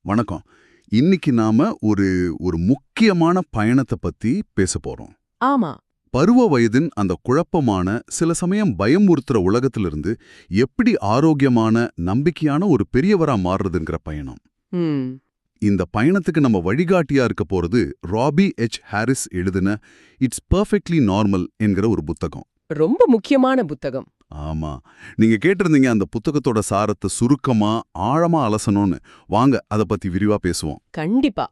வணக்கம். இன்னைக்கு நாம ஒரு ஒரு முக்கியமான பயணத்தை பத்தி பேச போறோம். ஆமா. பருவ வயதின் அந்த குழப்பமான, சில சமயம் பயமுறுத்துற உலகத்திலிருந்து எப்படி ஆரோக்கியமான, நம்பிக்கையான ஒரு பெரியவரா மாறுறதுங்கிற பயணம். ம். இந்த பயணத்துக்கு நம்ம வழிகாட்டியா இருக்க போறது ராபி எச் ஹாரிஸ் எழுதின இட்ஸ் பெர்ஃபெக்ட்லி நார்மல் என்கிற ஒரு புத்தகம். ரொம்ப முக்கியமான புத்தகம். ஆமா, நீங்க கேட்டிருந்தீங்க அந்த புத்தகத்தோட சாரத்தை சுருக்கமா ஆழமா அலசணும்னு. வாங்க அதை பத்தி விரிவா பேசுவோம். கண்டிப்பா.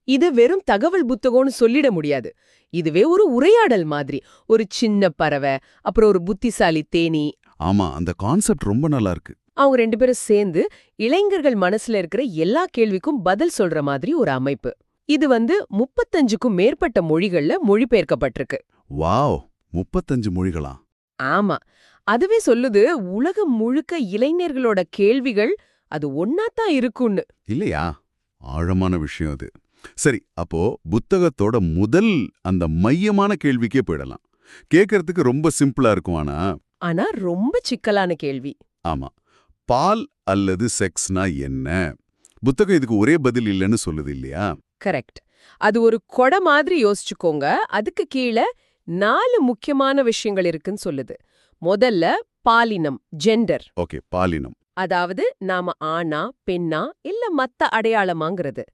இது வெறும் தகவல் புத்தகம்னு சொல்லிட முடியாது. இதுவே ஒரு உரையாடல் மாதிரி. ஒரு சின்ன பறவை, அப்புறம் ஒரு புத்திசாலி தேனீ. ஆமா, அந்த கான்செப்ட் ரொம்ப நல்லா இருக்கு. அவங்க ரெண்டு பேரும் சேர்ந்து இளைஞர்கள் மனசுல இருக்கிற எல்லா கேள்விக்கும் பதில் சொல்ற மாதிரி ஒரு அமைப்பு. இது 35க்கும் மேற்பட்ட மொழிகள்ல மொழிபெயர்க்கப்பட்டிருக்கு. வாவ், 35 மொழிகளா? ஆமா. அதுவே சொல்லுது உலகம் முழுக்க இளைஞர்களோட கேள்விகள் அது ஒன்னாத்தான் இருக்குன்னு. இல்லையா? ஆழமான விஷயம் அது. சரி, அப்போ புத்தகத்தோட முதல் அந்த மையமான கேள்விக்கே போயிடலாம். கேட்கறதுக்கு ரொம்ப சிம்பிளா இருக்கும், ஆனா ரொம்ப சிக்கலான கேள்வி. ஆமா, பால் அல்லது செக்ஸ்னா என்ன? புத்தகம் இதுக்கு ஒரே பதில் இல்லைன்னு சொல்லுது இல்லையா? கரெக்ட். அது ஒரு கொடை மாதிரி யோசிச்சுக்கோங்க. அதுக்கு கீழே 4 முக்கியமான விஷயங்கள் இருக்குன்னு சொல்லுது. முதல்ல பாலினம், ஜெண்டர். ஓகே, பாலினம். அதாவது நாம ஆணா, பெண்ணா இல்ல மத்த அடையாளமாங்கிறது.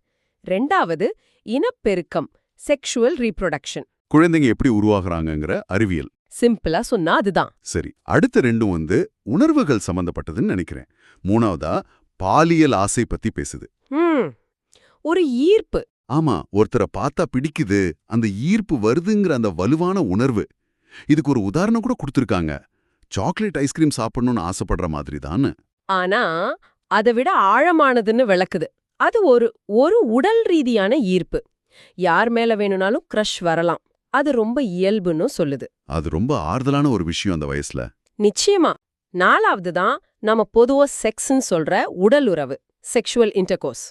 2வது இனப்பெருக்கம், செக்ஷுவல் ரீப்ரொடக்ஷன். குழந்தைங்க எப்படி உருவாகுறாங்கங்கிற அறிவியல். சிம்பிளா சொன்னா அதுதான். சரி, அடுத்த ரெண்டும் உணர்வுகள் சம்பந்தப்பட்டதுன்னு நினைக்கிறேன். 3வதா பாலியல் ஆசை பத்தி பேசுது. ஒரு ஈர்ப்பு. ஆமா, ஒருத்தரை பார்த்தா பிடிக்குது, அந்த ஈர்ப்பு வருதுங்கிற அந்த வலுவான உணர்வு. இதுக்கு ஒரு உதாரணம் கூட கொடுத்திருக்காங்க. சாக்லேட் ஐஸ்கிரீம் சாப்பிடணும்னு ஆசைப்படுற மாதிரி தான். ஆனா அதை விட ஆழமானதுன்னு விளக்குது. அது ஒரு உடல் ரீதியான ஈர்ப்பு. யார் மேல வேணும்னாலும் க்ரஷ் வரலாம். அது ரொம்ப இயல்புன்னு சொல்லுது. அது ரொம்ப ஆறுதலான ஒரு விஷயம் அந்த வயசுல. நிச்சயமா. 4வது தான் நாம பொதுவா செக்ஸ்ன்னு சொல்ற உடல் உறவு, செக்ஷுவல் இன்டர்கோர்ஸ்.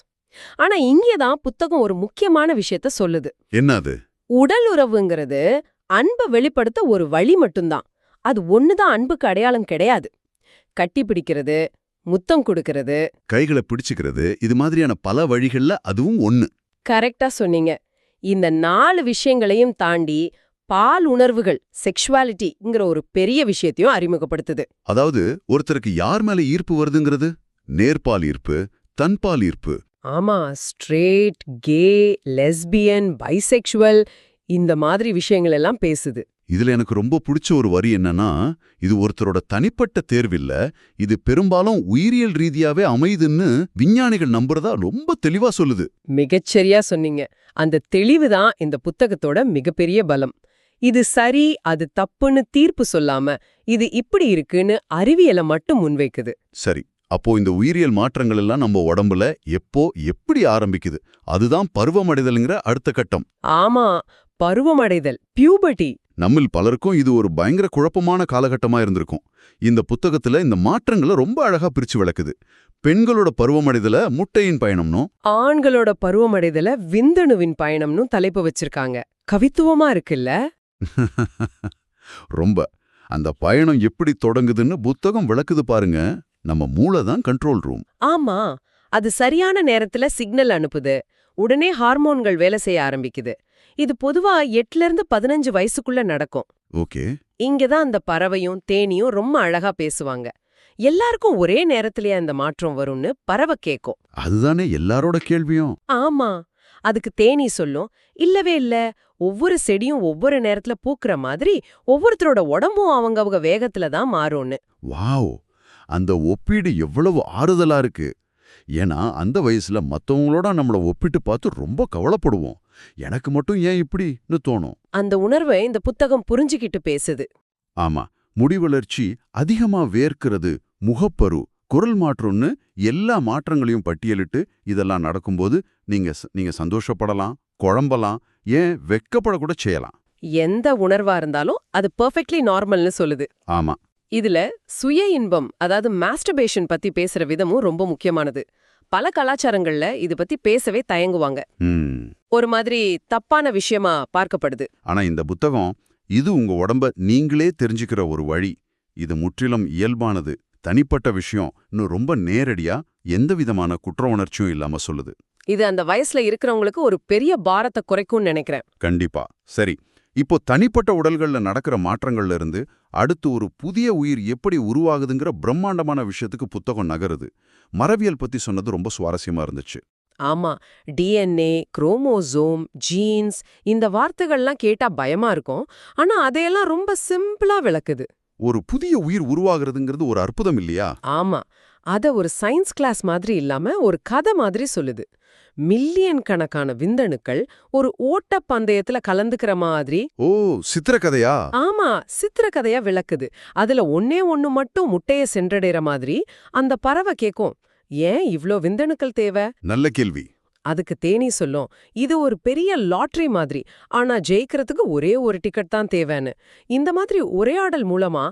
ஆனா இங்கேதான் புத்தகம் ஒரு முக்கியமான விஷயத்த சொல்லுது. என்னது? உடல் உறவுங்கிறது அன்பை வெளிப்படுத்த ஒரு வழி மட்டும்தான். அது ஒண்ணுதான் அன்புக்கு அடையாளம் கிடையாது. கட்டி பிடிக்கிறது, முத்தம் கொடுக்கறது, கைகளை பிடிச்சுக்கிறது, இது மாதிரியான பல வழிகள்ல அதுவும் ஒண்ணு. கரெக்டா சொன்னீங்க. இந்த 4 விஷயங்களையும் தாண்டி பால் உணர்வுகள், செக்ஷுவாலிட்டிங்கிற ஒரு பெரிய விஷயத்தையும் அறிமுகப்படுத்துது. அதாவது ஒருத்தருக்கு யார் மேல ஈர்ப்பு வருதுங்கிறது, நேர்பால் ஈர்ப்பு, தன்பால் ஈர்ப்பு. ஆமா, ஸ்ட்ரெயிட், கே, லெஸ்பியன், பைசெக்சுவல், இந்த மாதிரி விஷயங்கள் எல்லாம் பேசுது. இதுல எனக்கு ரொம்ப பிடிச்ச ஒரு வரி என்னன்னா, இது ஒருத்தரோட தனிப்பட்ட தேர்வில்ல, இது பெரும்பாலும் உயிரியல் ரீதியாவே அமைதுன்னு விஞ்ஞானிகள் நம்புறதா ரொம்ப தெளிவா சொல்லுது. மிகச்சரியா சொன்னீங்க. அந்த தெளிவுதான் இந்த புத்தகத்தோட மிகப்பெரிய பலம். இது சரி, அது தப்புன்னு தீர்ப்பு சொல்லாம, இது இப்படி இருக்குன்னு அறிவியலை மட்டும் முன்வைக்குது. சரி, அப்போ இந்த உயிரியல் மாற்றங்கள் எல்லாம் நம்ம உடம்புல எப்போ எப்படி ஆரம்பிக்குது? அதுதான் பருவமடைதல்ங்கிற அடுத்த கட்டம். ஆமா, பருவமடைதல், பியூபர்ட்டி. நம்மில் பலருக்கும் இது ஒரு பயங்கர குழப்பமான காலகட்டமா இருந்திருக்கும். இந்த புத்தகத்துல இந்த மாற்றங்களை ரொம்ப அழகா பிரிச்சு விளக்குது. பெண்களோட பருவமடைதல முட்டையின் பயணம்னும், ஆண்களோட பருவமடைதல விந்தணுவின் பயணம்னு தலைப்பு வச்சிருக்காங்க. கவித்துவமா இருக்குல்ல? ரொம்ப. அந்த பயணம் எப்படி தொடங்குதுன்னு புத்தகம் விளக்குது பாருங்க. நம்ம மூளை தான் கண்ட்ரோல் ரூம். ஆமா, அது சரியான நேரத்துல சிக்னல் அனுப்புது. உடனே ஹார்மோன்கள் வேலை செய்ய ஆரம்பிக்குது. இது பொதுவா 8ல இருந்து 15 வயசுக்குள்ள நடக்கும். ஓகே. இங்கதான் அந்த பறவையும் தேனியும் ரொம்ப அழகா பேசுவாங்க. எல்லாருக்கும் ஒரே நேரத்திலேயே அந்த மாற்றம் வரும்னு பறவை கேக்கும். அதுதானே எல்லாரோட கேள்வியும். ஆமா, அதுக்கு தேனி சொல்லும், இல்லவே இல்ல, ஒவ்வொரு செடியும் ஒவ்வொரு நேரத்துல பூக்குற மாதிரி ஒவ்வொருத்தரோட உடம்பும் அவங்க வேகத்துல தான் மாறும்னு. வாவ், அந்த ஒப்பீடு எவ்வளவு ஆறுதலா இருக்கு. ஏன்னா அந்த வயசுல மத்தவங்களோட நம்மள ஒப்பிட்டு பார்த்து ரொம்ப கவலைப்படுவோம். எனக்கு மட்டும் ஏன் இப்படின்னு தோணும். அந்த உணர்வை இந்த புத்தகம் புரிஞ்சுக்கிட்டு பேசுது. ஆமா, முடிவளர்ச்சி, அதிகமா வேர்க்கிறது, முகப்பரு, குரல் மாற்றம்னு எல்லா மாற்றங்களையும் பட்டியலிட்டு இதெல்லாம் நடக்கும்போது நீங்க சந்தோஷப்படலாம், குழம்பலாம், ஏன் வெக்கப்படக்கூட செய்யலாம். எந்த உணர்வா இருந்தாலும் அது பெர்ஃபெக்ட்லி நார்மல்னு சொல்லுது. ஆமா. இதுல சுய இன்பம், அதாவது மாஸ்டர்பேஷன் பத்தி பேசுற விதமும் ரொம்ப முக்கியமானது. பல கலாச்சாரங்கள்ல இது பத்தி பேசவே தயங்குவாங்க. ஒரு மாதிரி தப்பான விஷயமா பார்க்கப்படுது. ஆனா இந்த புத்தகம், இது உங்க உடம்ப நீங்களே தெரிஞ்சுக்கிற ஒரு வழி, இது முற்றிலும் இயல்பானது, தனிப்பட்ட விஷயம், இன்னும் ரொம்ப நேரடியா எந்த விதமான குற்ற உணர்ச்சியும் இல்லாம சொல்லுது. இது அந்த வயசுல இருக்கிறவங்களுக்கு ஒரு பெரிய பாரத்தை குறைக்கும்னு நினைக்கிறேன். கண்டிப்பா. சரி, இப்போ தனிப்பட்ட உடல்கள்ல நடக்கிற மாற்றங்கள்ல இருந்து அடுத்து ஒரு புதிய உயிர் எப்படி உருவாகுதுங்கிற பிரம்மாண்டமான விஷயத்துக்கு புத்தகம் நகருது. மரபியல் பத்தி சொன்னது ரொம்ப சுவாரஸ்யமா இருந்துச்சு. ஆமா, டிஎன்ஏ, குரோமோசோம், ஜீன்ஸ் இந்த வார்த்தைகள்லாம் கேட்டா பயமா இருக்கும். ஆனா அதையெல்லாம் ரொம்ப சிம்பிளா விளக்குது. ஒரு புதிய உயிர் உருவாகிறதுங்கிறது ஒரு அற்புதம் இல்லையா? ஆமா, அத ஒரு சயின்ஸ் கிளாஸ் மாதிரி இல்லாம ஒரு கதை மாதிரி சொல்லுது. மில்லியன் கணக்கான விந்தணுக்கள் ஒரு ஓட்டப் பந்தயத்துல கலந்துக்கிற மாதிரி. ஓ, சித்திரக்கதையா? ஆமா, சித்திரக்கதையா விளக்குது. அதுல ஒண்ணே ஒண்ணு மட்டும் முட்டைய சென்றடைற மாதிரி அந்த பறவை கேக்கும், ஏன் இவ்ளோ விந்தணுக்கள் தேவை? நல்ல கேள்வி. அதுக்கு தேனீ சொல்லும், இது ஒரு பெரிய லாட்டரி மாதிரி, ஆனா ஜெயிக்கிறதுக்கு ஒரே ஒரு டிக்கெட் தான் தேவைன்னு. இந்த மாதிரி உரையாடல் மூலமா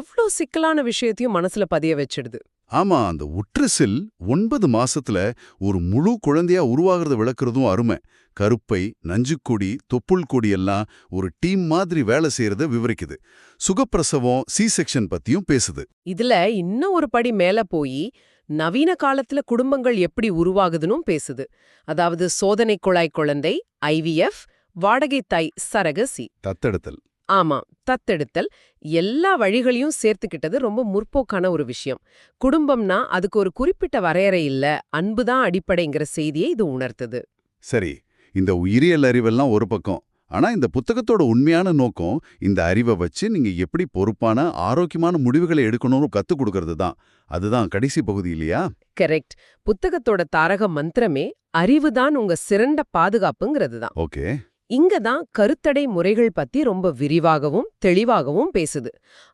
எவ்ளோ சிக்கலான விஷயத்தையும் மனசுல பதிய வச்சிடுது. ஆமா, அந்த ஒற்று செல் 9 மாசத்துல ஒரு முழு குழந்தையா உருவாகிறத விளக்குறதும் அருமை. கருப்பை, நஞ்சுக்கொடி, தொப்புள் கொடி எல்லாம் ஒரு டீம் மாதிரி வேலை செய்யறத விவரிக்குது. சுகப்பிரசவம், சி செக்ஷன் பத்தியும் பேசுது. இதுல இன்னும் ஒரு படி மேல போய் நவீன காலத்துல குடும்பங்கள் எப்படி உருவாகுதுன்னும் பேசுது. அதாவது சோதனை குழாய் குழந்தை, ஐவிஎஃப், வாடகை தாய் சரகசி. தத்தெடுத்தல். ஆமா, தத்தெடுத்தல் எல்லா வழிகளையும் சேர்த்துக்கிட்டது ரொம்ப முற்போக்கான ஒரு விஷயம். குடும்பம்னா அதுக்கு ஒரு குறிப்பிட்ட வரையறை இல்ல, அன்புதான் அடிப்படைங்கிற செய்தியை இது உணர்த்துது. சரி, இந்த உயிரியல் அறிவெல்லாம் ஒரு பக்கம். ஆனா இந்த புத்தகத்தோட உண்மையான நோக்கம் இந்த அறிவை வச்சு நீங்க எப்படி பொறுப்பான ஆரோக்கியமான முடிவுகளை எடுக்கணும்னு கத்துக் கொடுக்கறது தான். அதுதான் கடைசி பகுதி இல்லையா? கரெக்ட். புத்தகத்தோட தாரக மந்திரமே அறிவுதான் உங்க சிறந்த பாதுகாப்புங்கிறது தான். ஓகே. இங்க தான் கருத்தடை முறைகள் பத்தி ரொம்ப விரிவாகவும் தெளிவாகவும் பேசுது.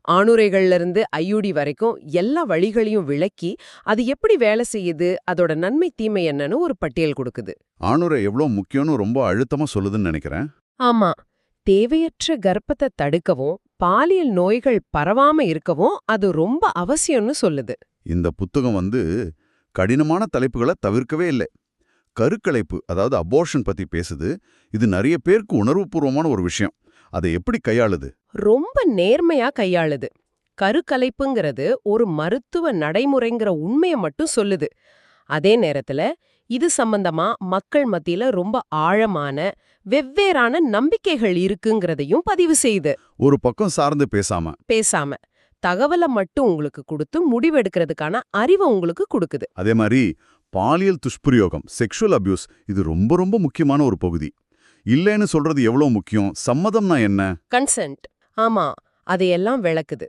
ஆணுறைகள்ல இருந்து ஐயுடி வரைக்கும் எல்லா வழிகளையும் விளக்கி அது எப்படி வேலை செய்யுது, அதோட நன்மை தீமை என்னன்னு ஒரு பட்டியல் கொடுக்குது. ஆணுரை எவ்வளோ முக்கியம்னு ரொம்ப அழுத்தமா சொல்லுதுன்னு நினைக்கிறேன். ஆமா, தேவையற்ற கர்ப்பத்தை தடுக்கவும் பாலியல் நோய்கள் பரவாம இருக்கவும் அது ரொம்ப அவசியம்னு சொல்லுது. இந்த புத்தகம் கடினமான தலைப்புகளை தவிர்க்கவே இல்லை. கருக்கலைப்பு, அதாவது அபோர்ஷன் பத்தி பேசுது. இது நிறைய பேருக்கு உணர்வுபூர்வமான ஒரு விஷயம். அதை எப்படி கையாளுது? ரொம்ப நேர்மையா கையாளுது. கருக்கலைப்புங்கிறது ஒரு மருத்துவ நடைமுறைங்கிற உண்மையை மட்டும் சொல்லுது. அதே நேரத்துல இது சம்பந்தமா மக்கள் மத்தியில ரொம்ப ஆழமான வெவ்வேறான நம்பிக்கைகள் இருக்குங்கிறதையும் பதிவு செய்யுது. ஒரு பக்கம் சார்ந்து பேசாம தகவலை மட்டும் உங்களுக்கு கொடுத்து முடிவெடுக்கிறதுக்கான அறிவை உங்களுக்கு கொடுக்குது. அதே மாதிரி பாலியல் துஷ்பிரயோகம், செக்ஷுவல் அபியூஸ், இது ரொம்ப ரொம்ப முக்கியமான ஒரு பகுதி. இல்லைன்னு சொல்றது எவ்வளவு முக்கியம், சம்மதம்னா என்ன? கன்சென்ட். ஆமா, அதையெல்லாம் விளக்குது.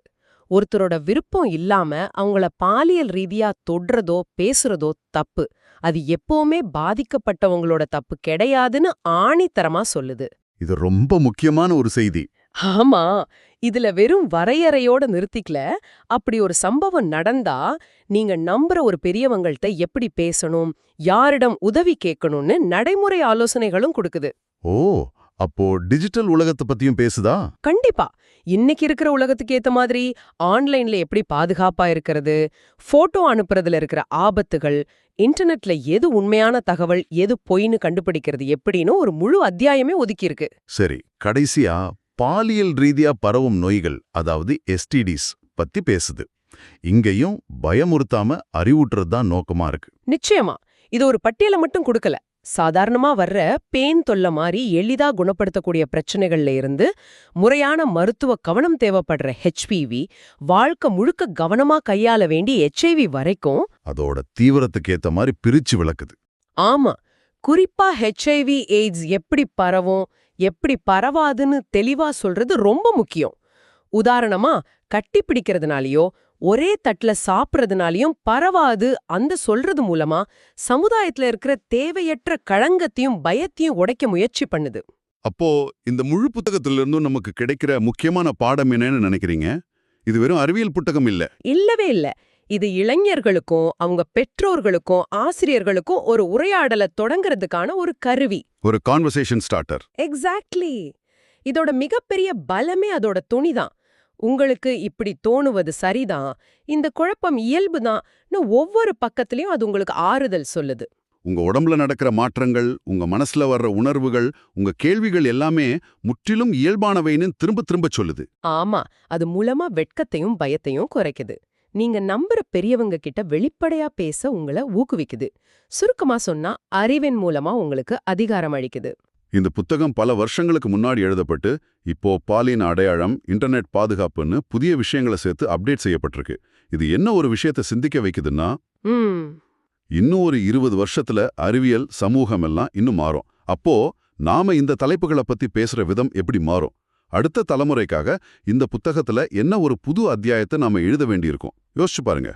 ஒருத்தரோட விருப்பம் இல்லாம அவங்கள பாலியல் ரீதியா தொடுறதோ பேசுறதோ தப்பு. அது எப்பவுமே பாதிக்கப்பட்டவங்களோட தப்பு கிடையாதுன்னு ஆணித்தரமா சொல்லுது. இது ரொம்ப முக்கியமான ஒரு செய்தி. ஆமா, இதுல வெறும் வரையறையோட நிறுத்திக்கல. அப்படி ஒரு சம்பவம் நடந்தா நீங்க நம்புற ஒரு பெரியவங்கள்ட்ட எப்படி பேசணும், யாரிடம் உதவி கேட்கணும்னு நடைமுறை ஆலோசனைகளும் கொடுக்குது. ஓ, அப்போ டிஜிட்டல் உலகத்தை பத்தியும் பேசுதா? கண்டிப்பா. இன்னைக்கு இருக்கிற உலகத்துக்கு ஏத்த மாதிரி ஆன்லைன்ல எப்படி பாதுகாப்பா இருக்கிறது, போட்டோ அனுப்புறதுல இருக்கிற ஆபத்துகள், இன்டர்நெட்ல எது உண்மையான தகவல் எது பொய்ன்னு கண்டுபிடிக்கிறது எப்படின்னு ஒரு முழு அத்தியாயமே ஒதுக்கியிருக்கு. சரி, கடைசியா பாலியல் ரீதியா பரவும் நோய்கள், அதாவது எஸ்டிடிஸ் பத்தி பேசுது. இங்கேயும் பயமுறுத்தாம அறிவூட்டுறது தான் நோக்கமா இருக்கு. நிச்சயமா, இது ஒரு பட்டியலை மட்டும் கொடுக்கல. சாதாரணமா வர்ற பேன் தொல்லை மாதிரி எளிதா குணப்படுத்தக்கூடிய பிரச்சனைகள்ல இருந்து முறையான மருத்துவ கவனம் தேவைப்படுற ஹெச்பிவி, வாழ்க்கை முழுக்க கவனமா கையாள வேண்டிய எச்ஐவி வரைக்கும் அதோட தீவிரத்துக்கு ஏத்த மாதிரி பிரிச்சு விளக்குது. ஆமா, குறிப்பா ஹெச்ஐவி எய்ட்ஸ் எப்படி பரவும் எப்படி பரவாதுன்னு தெளிவா சொல்றது ரொம்ப முக்கியம். உதாரணமா கட்டி பிடிக்கிறதுனாலயோ ஒரே தட்டுல சாப்பிட்றதுனாலயும் பரவாது அந்த சொல்றது மூலமா சமுதாயத்துல இருக்கிற தேவையற்ற களங்கத்தையும் பயத்தையும் உடைக்க முயற்சி பண்ணுது. அப்போ இந்த முழு புத்தகத்திலிருந்தும் நமக்கு கிடைக்கிற முக்கியமான பாடம் என்னன்னு நினைக்கிறீங்க? இது வெறும் அறிவியல் புத்தகம் இல்ல. இல்லவே இல்ல. இது இளைஞர்களுக்கும் அவங்க பெற்றோர்களுக்கும் ஆசிரியர்களுக்கும் ஒரு உரையாடலை தொடங்குறதுக்கான ஒரு கருவி, ஒரு கான்வர்சேஷன் ஸ்டார்டர். எக்ஸாக்ட்லி. இதோட மிகப்பெரிய பலமே அதோட துணிதான். உங்களுக்கு இப்படி தோணுவது சரிதான், இந்த குழப்பம் இயல்புதான், ஒவ்வொரு பக்கத்திலயும் அது உங்களுக்கு ஆறுதல் சொல்லுது. உங்க உடம்புல நடக்கிற மாற்றங்கள், உங்க மனசுல வர்ற உணர்வுகள், உங்க கேள்விகள் எல்லாமே முற்றிலும் இயல்பானவைன்னு திரும்ப திரும்ப சொல்லுது. ஆமா, அது மூலமா வெட்கத்தையும் பயத்தையும் குறைக்குது. நீங்க நம்புற பெரியவங்க கிட்ட வெளிப்படையா பேச உங்களை ஊக்குவிக்குது. சுருக்கமா சொன்னா அறிவின் மூலமா உங்களுக்கு அதிகாரம் அளிக்குது. இந்த புத்தகம் பல வருஷங்களுக்கு முன்னாடி எழுதப்பட்டு, இப்போ பாலின அடையாளம், இன்டர்நெட் பாதுகாப்புன்னு புதிய விஷயங்களை சேர்த்து அப்டேட் செய்யப்பட்டிருக்கு. இது என்ன ஒரு விஷயத்தை சிந்திக்க வைக்குதுன்னா, ம் இன்னும் ஒரு 20 வருஷத்துல அறிவியல், சமூகம் எல்லாம் இன்னும் மாறும். அப்போ நாம இந்த தலைப்புகளை பத்தி பேசுற விதம் எப்படி மாறும்? அடுத்த தலைமுறைக்காக இந்த புத்தகத்துல என்ன ஒரு புது அத்தியாயத்தை நாம எழுத வேண்டியிருக்கும்? யோசிச்சு பாருங்க.